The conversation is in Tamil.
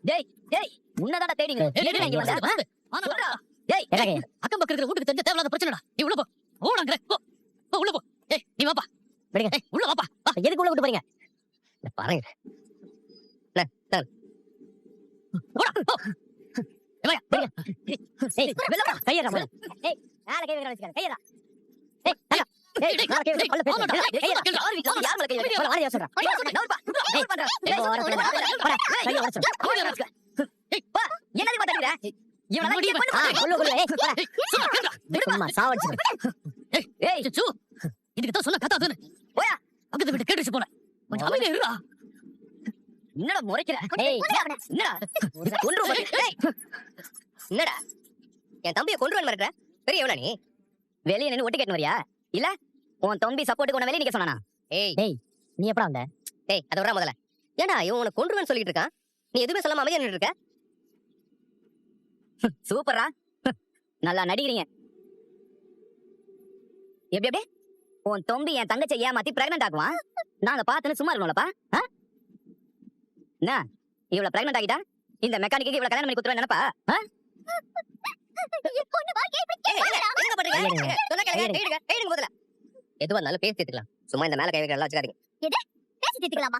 டேய் டேய் உன்னதாடா தேடிங்க. ஏய் இங்க வந்து சொல்றா. டேய் அக்கம் பக்கம் இருக்கிற வீட்டுக்கு தெரிஞ்ச தேவையில்லாத பிரச்சனைடா. நீ உள்ள போ. ஓடாங்கற. போ உள்ள போ. ஏய் நீ வாப்பா. விடுங்க. ஏய் உள்ள வாப்பா. எதுக்கு உள்ள விட்டு போறீங்க? பாருங்க. ஓடா. போ. ஏய் விடுங்க. ஏய் வெள்ளடா. கையடா முதல்ல. ஏய் மேல கை வைக்கற வச்சுக்க. கையடா. ஏய் தல. ஏய் மேல கை வைக்க கொல்ல பேசு. கையடா. யார் வீட்ல யார் மேல கை வைக்க? போடா வாரியா சொல்றா. நவுப்பா. ஏய் பண்றா. ஏய் போடா. கைய வச்சு. ஏய் பா. என்னடி மாட்டறீங்க? இவன அடி பண்ணு. கொல்ல ஏய் சும்மா சாவடிச்சு. ஏய் சு. இதுக்கு தான் சொன்ன கதை அதுன்னு. போயா. பக்கத்து வீட்டு கேட்டுச்சு போல. கொஞ்சம் அமைதியா இருடா. என்னடா முறைக்கிற? ஏய் என்னடா? கொன்றுவ ஏய். என்னடா? என் தம்பியை கொன்றுவன் மறக்கற? பெரியவனா நீ? வெளிய நின்னு ஒட்டி கேட்னு வரியா? இல்ல உன் தம்பி சப்போர்ட்டுக்கு உன்ன வெளிய நிக்க சொன்னானா? ஏய் நீ எப்படா வந்த? ஏய் அத வரா முதல்ல. ஏண்டா இவன் உன்னை கொன்றுவன் சொல்லிட்டு இருக்கான். நீ எதுவுமே சொல்லாம அமைதியா நின்னுட்டு இருக்க? சூப்பரா. நல்லா நடிக்கிறீங்க. எப்படி எப்படி? உன் தம்பி என் தங்கச்சியை ஏமாத்தி பிரெக்னன்ட் ஆக்குவான். நாங்க பார்த்துன்னு சும்மா இருக்கணும்லப்பா. என்ன இவ்வளவு பிரெக்னன்ட் ஆகிட்டா இந்த மெக்கானிக்கு இவ்வளவு கல்யாணம் பண்ணி குத்துறேன்னு நினைப்பா? எதுவா இருந்தாலும் பேசி தீர்த்துக்கலாம். சும்மா இந்த மேல கை வைக்கிறதெல்லாம் வச்சுக்காதீங்க. பேசி தீர்த்துக்கலாமா?